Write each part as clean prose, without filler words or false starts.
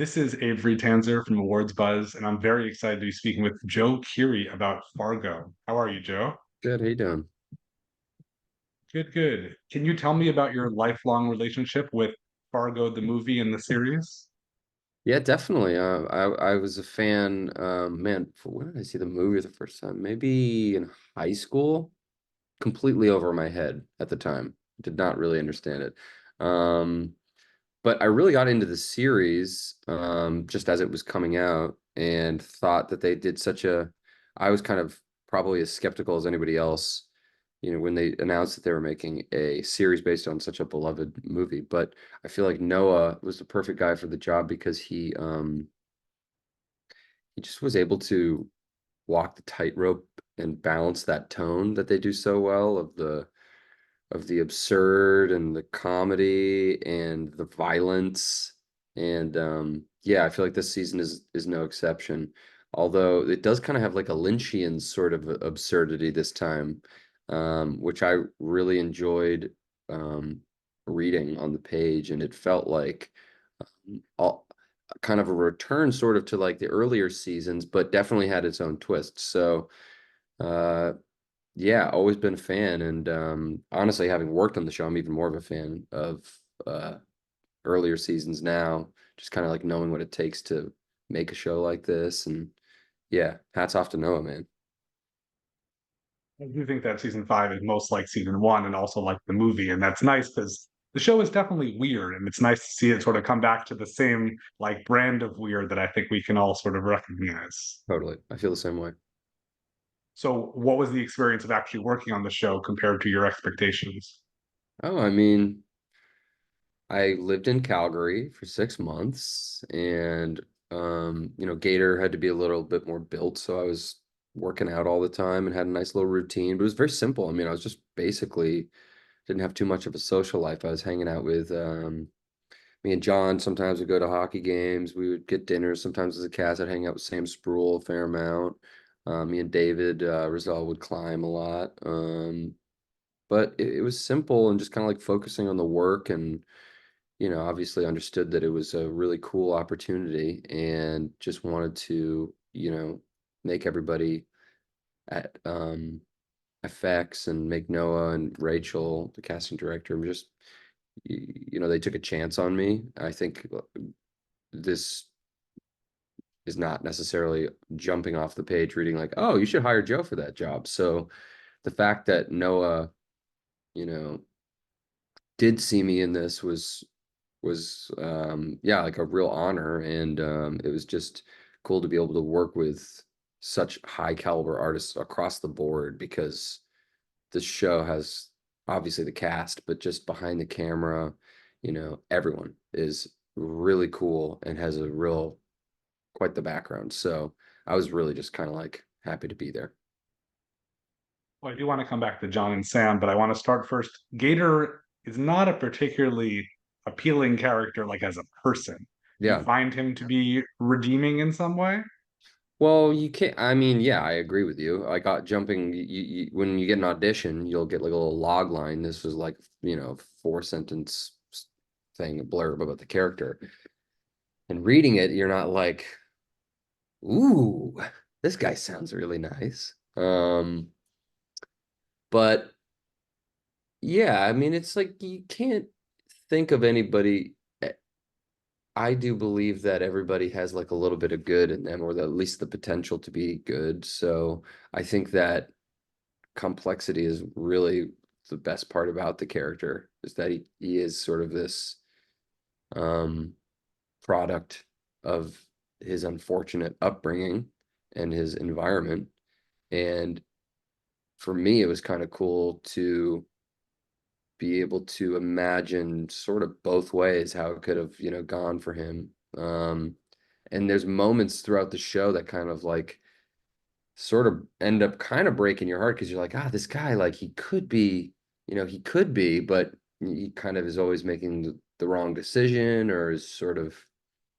This is Abe Friedtanzer from Awards Buzz, and I'm very excited to be speaking with Joe Keery about Fargo. How are you, Joe? Good. How you doing? Good, good. Can you tell me about your lifelong relationship with Fargo, the movie and the series? Yeah, definitely. I was a fan. Man, when did I see the movie the first time? Maybe in high school. Completely over my head at the time. Did not really understand it. Um, but I really got into the series just as it was coming out, and thought that they did such a. I was kind of probably as skeptical as anybody else, when they announced that they were making a series based on such a beloved movie. But I feel like Noah was the perfect guy for the job because he just was able to walk the tightrope and balance that tone that they do so well of the absurd and the comedy and the violence. And yeah, I feel like this season is no exception. Although it does kind of have like a Lynchian sort of absurdity this time, which I really enjoyed reading on the page, and it felt like all kind of a return sort of to like the earlier seasons, but definitely had its own twists. So uh yeah, always been a fan, and honestly, having worked on the show, I'm even more of a fan of uh, earlier seasons now. Just kind of like knowing what it takes to make a show like this, and yeah, hats off to Noah, man. I do think that season five is most like season one and also like the movie, and that's nice because the show is definitely weird, and it's nice to see it sort of come back to the same like brand of weird that I think we can all sort of recognize. Totally, I feel the same way. So, what was the experience of actually working on the show compared to your expectations? Oh, I mean, I lived in Calgary for 6 months, and Gator had to be a little bit more built, so I was working out all the time and had a nice little routine. But it was very simple. I mean, I was just basically didn't have too much of a social life. I was hanging out with me and John. Sometimes would go to hockey games. We would get dinner. Sometimes as a cast, I'd hang out with Sam Spruill a fair amount. Me and David Rizal would climb a lot. But it was simple and just kind of like focusing on the work, and obviously understood that it was a really cool opportunity and just wanted to, make everybody at FX and make Noah and Rachel, the casting director, just they took a chance on me. I think this is not necessarily jumping off the page reading like, oh, you should hire Joe for that job. So the fact that Noah, you know, did see me in this was yeah, like a real honor, and it was just cool to be able to work with such high caliber artists across the board, because this show has obviously the cast, but just behind the camera, everyone is really cool and has a real quite the background. So I was really just kind of like happy to be there. Well, I do want to come back to John and Sam, but I want to start first. Gator is not a particularly appealing character, like as a person. Do you Yeah. find him to be redeeming in some way? Well, you can't. I mean, yeah, I agree with you. I got jumping. When you get an audition, you'll get like a little log line. This was like, 4 sentence thing, a blurb about the character. And reading it, you're not like, ooh, this guy sounds really nice. But yeah, I mean, it's like you can't think of anybody. I do believe that everybody has like a little bit of good in them, or at least the potential to be good. So I think that complexity is really the best part about the character, is that he is sort of this um, product of his unfortunate upbringing and his environment. And for me, it was kind of cool to be able to imagine sort of both ways how it could have, gone for him. And there's moments throughout the show that kind of like sort of end up kind of breaking your heart, because you're like, this guy, like he could be, he could be, but he kind of is always making the wrong decision, or is sort of,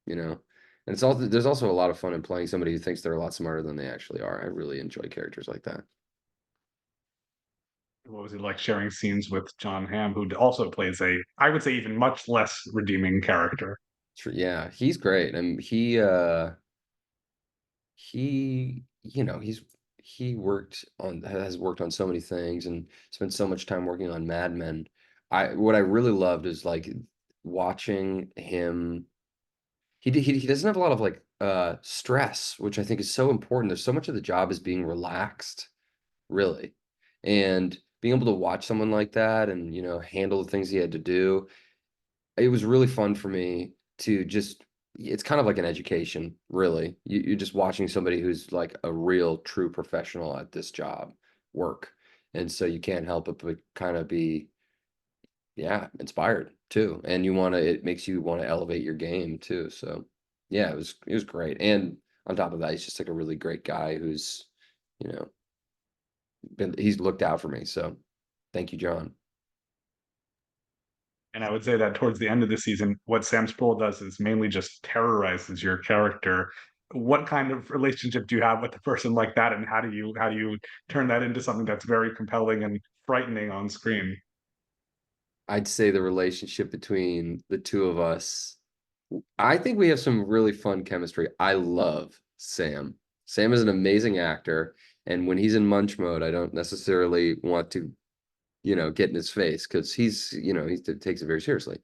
and it's also there's also a lot of fun in playing somebody who thinks they're a lot smarter than they actually are. I really enjoy characters like that. What was it like sharing scenes with John Hamm, who also plays a, I would say, even much less redeeming character? Yeah, he's great. And he, he has worked on so many things and spent so much time working on Mad Men. What I really loved is like watching him. He doesn't have a lot of like stress, which I think is so important. There's so much of the job is being relaxed, really. And being able to watch someone like that and, handle the things he had to do, it was really fun for me to just, it's kind of like an education, really. You're just watching somebody who's like a real true professional at this job work. And so you can't help but kind of be, yeah, inspired too. And it makes you want to elevate your game too. So yeah, it was great. And on top of that, he's just like a really great guy who's, you know, he's looked out for me. So thank you, John. And I would say that towards the end of the season, what Sam Sproul does is mainly just terrorizes your character. What kind of relationship do you have with a person like that, and how do you turn that into something that's very compelling and frightening on screen? I'd say the relationship between the two of us, I think we have some really fun chemistry. I love Sam. Sam is an amazing actor, and when he's in munch mode, I don't necessarily want to, get in his face because he takes it very seriously.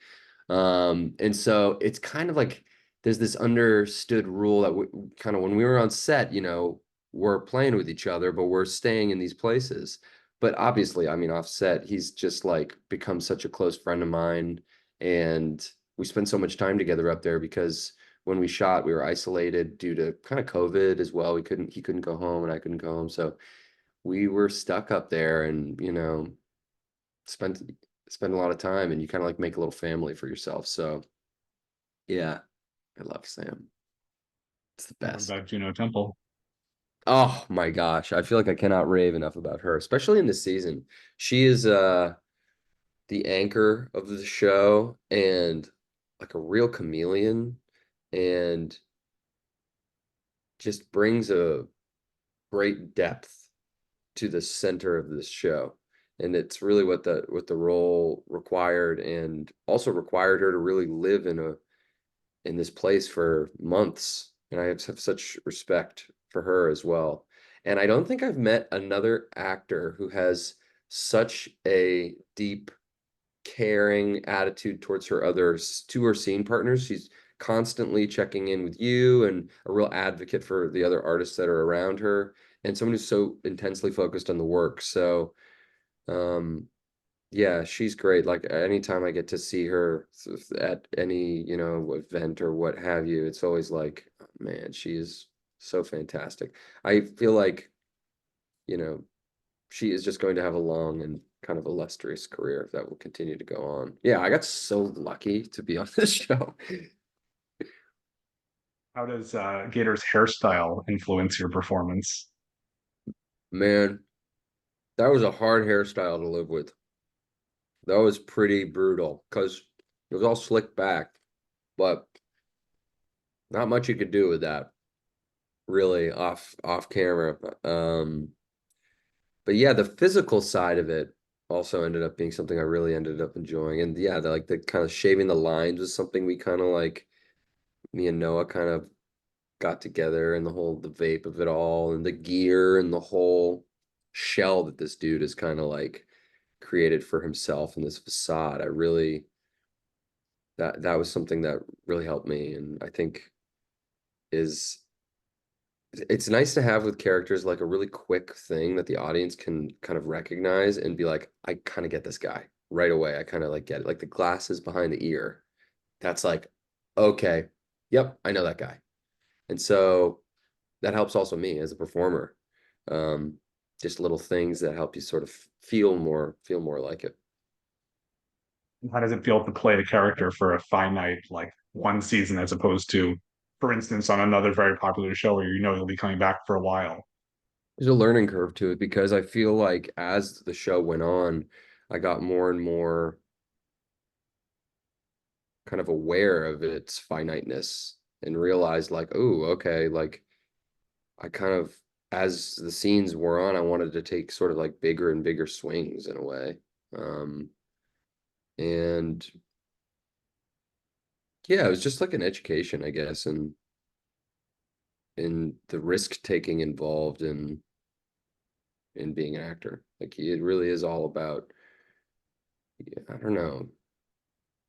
And so it's kind of like there's this understood rule that kind of when we were on set, we're playing with each other, but we're staying in these places. But obviously, I mean, offset, he's just like become such a close friend of mine. And we spend so much time together up there because when we shot, we were isolated due to kind of COVID as well. He couldn't go home and I couldn't go home. So we were stuck up there and, spent spend a lot of time and you kind of like make a little family for yourself. So yeah, I love Sam. It's the What best. about Juno Temple? Oh my gosh. I feel like I cannot rave enough about her, especially in this season. She is the anchor of the show and like a real chameleon and just brings a great depth to the center of this show. And it's really what the role required and also required her to really live in this place for months. And I have such respect for her as well. And I don't think I've met another actor who has such a deep, caring attitude towards her scene partners. She's constantly checking in with you and a real advocate for the other artists that are around her, and someone who's so intensely focused on the work. So, um, yeah, she's great. Like anytime I get to see her at any, event or what have you, it's always like, oh, man, she is so fantastic. I feel like, you know, she is just going to have a long and kind of illustrious career that will continue to go on. Yeah, I got so lucky to be on this show. How does Gator's hairstyle influence your performance? Man, that was a hard hairstyle to live with. That was pretty brutal because it was all slicked back, but not much you could do with that really off camera. But yeah, the physical side of it also ended up being something I really ended up enjoying. And yeah, the kind of shaving the lines was something we kind of like me and Noah kind of got together and the vape of it all and the gear and the whole shell that this dude has kind of like created for himself in this facade. I really that was something that really helped me and I think is it's nice to have with characters like a really quick thing that the audience can kind of recognize and be like, I kind of get this guy right away. I kind of like get it. Like the glasses behind the ear. That's like, okay, yep, I know that guy. And so that helps also me as a performer. Um, just little things that help you sort of feel more like it. How does it feel to play the character for a finite, like one season, as opposed to, for instance, on another very popular show where you know you'll be coming back for a while? There's a learning curve to it because I feel like as the show went on, I got more and more kind of aware of its finiteness and realized like, oh, okay, like I kind of as the scenes wore on, I wanted to take sort of like bigger and bigger swings in a way. And Yeah, it was just like an education, I guess, and in the risk taking involved in being an actor. Like it really is all about, yeah, I don't know,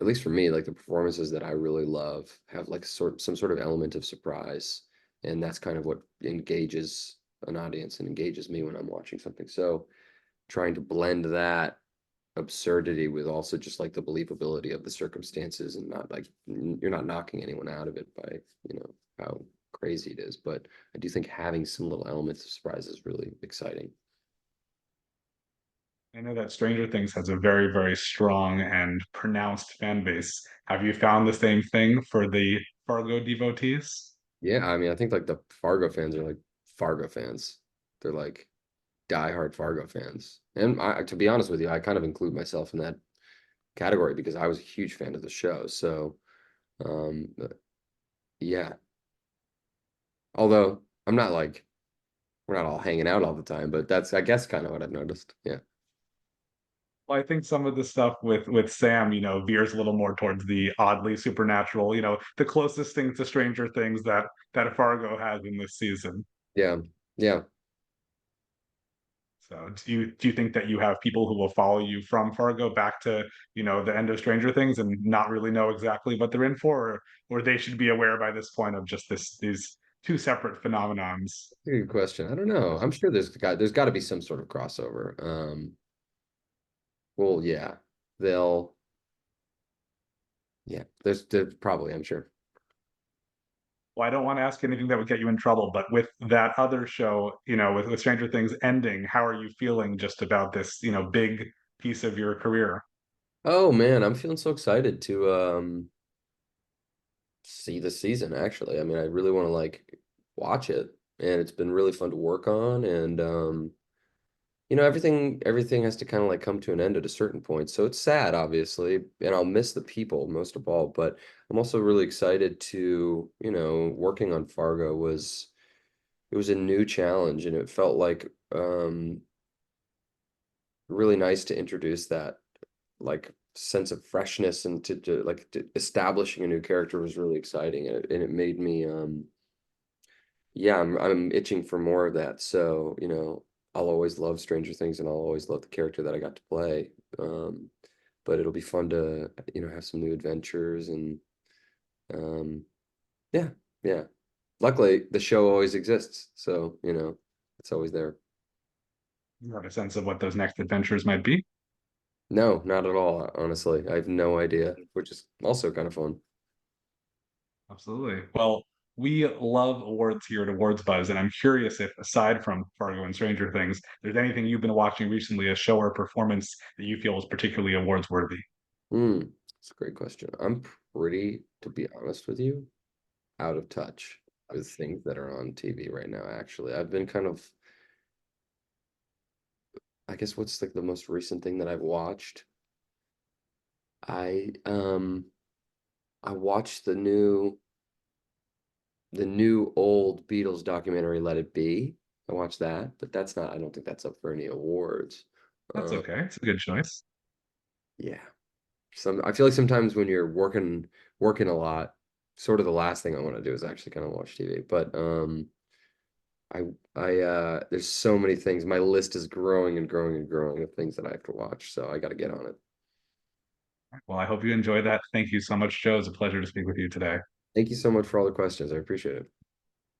at least for me, like the performances that I really love have like some sort of element of surprise, and that's kind of what engages an audience and engages me when I'm watching something. So trying to blend that absurdity with also just like the believability of the circumstances, and not like you're not knocking anyone out of it by, how crazy it is, but I do think having some little elements of surprise is really exciting. I know that Stranger Things has a very, very strong and pronounced fan base. Have you found the same thing for the Fargo devotees? Yeah, I mean, I think like the Fargo fans are like Fargo fans. They're like diehard Fargo fans. And to be honest with you, I kind of include myself in that category because I was a huge fan of the show. So, but yeah. Although I'm not like we're not all hanging out all the time, but that's I guess kind of what I've noticed. Yeah. Well, I think some of the stuff with Sam, veers a little more towards the oddly supernatural, the closest thing to Stranger Things that Fargo has in this season. Yeah. Yeah. So do you think that you have people who will follow you from Fargo back to, the end of Stranger Things and not really know exactly what they're in for, or they should be aware by this point of just these two separate phenomenons? Good question. I don't know. I'm sure there's got to be some sort of crossover. Well, yeah. They'll yeah, there's probably, I'm sure. Well, I don't want to ask anything that would get you in trouble, but with that other show, with Stranger Things ending, how are you feeling just about this, big piece of your career? Oh man, I'm feeling so excited to see the season actually. I mean, I really want to like watch it, and it's been really fun to work on, and everything has to kind of like come to an end at a certain point. So it's sad obviously, and I'll miss the people most of all, but I'm also really excited to, working on Fargo was it was a new challenge, and it felt like really nice to introduce that like sense of freshness, and establishing a new character was really exciting, and it made me yeah, I'm itching for more of that. So, I'll always love Stranger Things, and I'll always love the character that I got to play. Um, but it'll be fun to, have some new adventures, and um, yeah, yeah. Luckily, the show always exists, so, it's always there. You have a sense of what those next adventures might be? No, not at all, honestly. I have no idea, which is also kind of fun. Absolutely. Well, we love awards here at Awards Buzz, and I'm curious if, aside from Fargo and Stranger Things, there's anything you've been watching recently, a show or performance that you feel is particularly awards worthy. Hmm, that's a great question. I'm pretty, to be honest with you, out of touch with things that are on TV right now, actually. I've been kind of, I guess what's like the most recent thing that I've watched? I I watched the new old Beatles documentary Let It Be. I watched that, but I don't think that's up for any awards. That's Uh, okay. It's a good choice. yeah. I feel like sometimes when you're working a lot, sort of the last thing I want to do is actually kind of watch TV. But I there's so many things. My list is growing and growing and growing of things that I have to watch, so I got to get on it. Well, I hope you enjoy that. Thank you so much, Joe. It's a pleasure to speak with you today. Thank you so much for all the questions. I appreciate it.